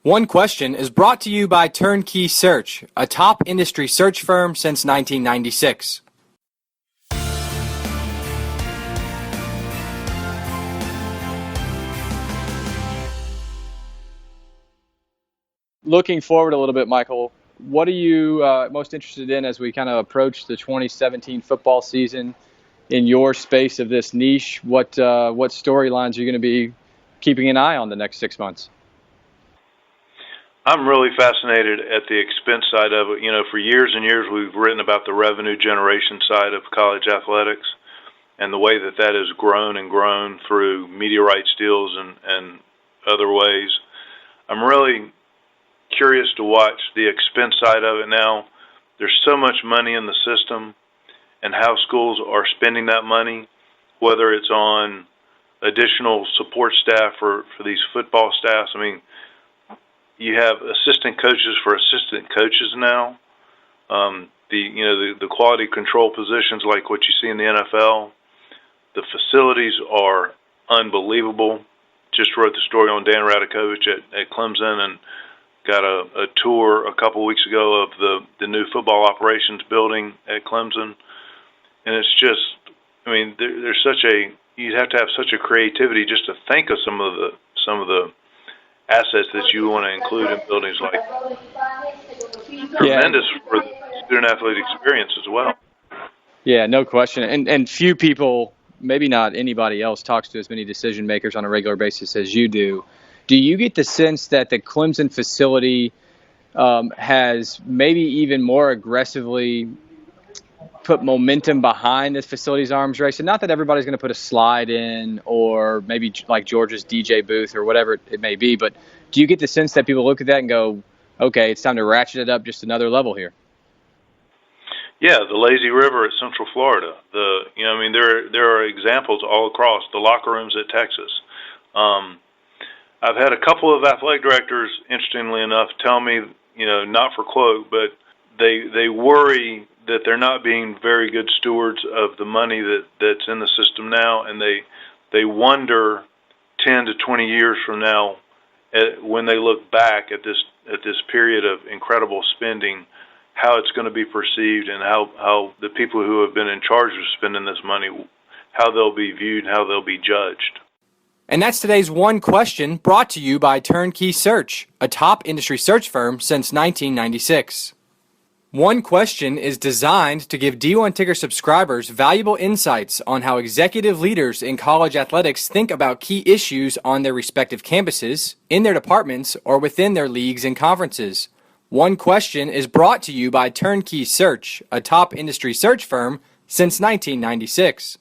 One Question is brought to you by Turnkey Search, a top industry search firm since 1996. Looking forward a little bit, Michael, what are you most interested in as we kind of approach the 2017 football season in your space of this niche? What storylines are you going to be keeping an eye on the next 6 months? I'm really fascinated at the expense side of it. You know, for years and years we've written about the revenue generation side of college athletics and the way that that has grown and grown through media rights deals and other ways. I'm really curious to watch the expense side of it now. There's so much money in the system and how schools are spending that money, whether it's on additional support staff for these football staffs. I mean, you have assistant coaches for assistant coaches now. The quality control positions like what you see in the NFL. The facilities are unbelievable. Just wrote the story on Dan Radakovich at Clemson and got a tour a couple weeks ago of the new football operations building at Clemson. And it's just, I mean, there's you'd have to have such a creativity just to think of some of the assets that you want to include in buildings like tremendous for the student-athlete experience as well. Yeah, no question. And few people, maybe not anybody else, talks to as many decision makers on a regular basis as you do. Do you get the sense that the Clemson facility has maybe even more aggressively put momentum behind this facilities arms race? And not that everybody's going to put a slide in or maybe like Georgia's DJ booth or whatever it may be, but do you get the sense that people look at that and go, okay, it's time to ratchet it up just another level here? Yeah, the lazy river at Central Florida. There are examples all across the locker rooms at Texas. I've had a couple of athletic directors, interestingly enough, tell me, not for quote, but they worry that they're not being very good stewards of the money that's in the system now, and they wonder 10 to 20 years from now, when they look back at this period of incredible spending, how it's going to be perceived and how the people who have been in charge of spending this money, how they'll be viewed and how they'll be judged. And that's today's One Question, brought to you by Turnkey Search, a top industry search firm since 1996. One Question is designed to give D1 Ticker subscribers valuable insights on how executive leaders in college athletics think about key issues on their respective campuses, in their departments, or within their leagues and conferences. One Question is brought to you by Turnkey Search, a top industry search firm since 1996.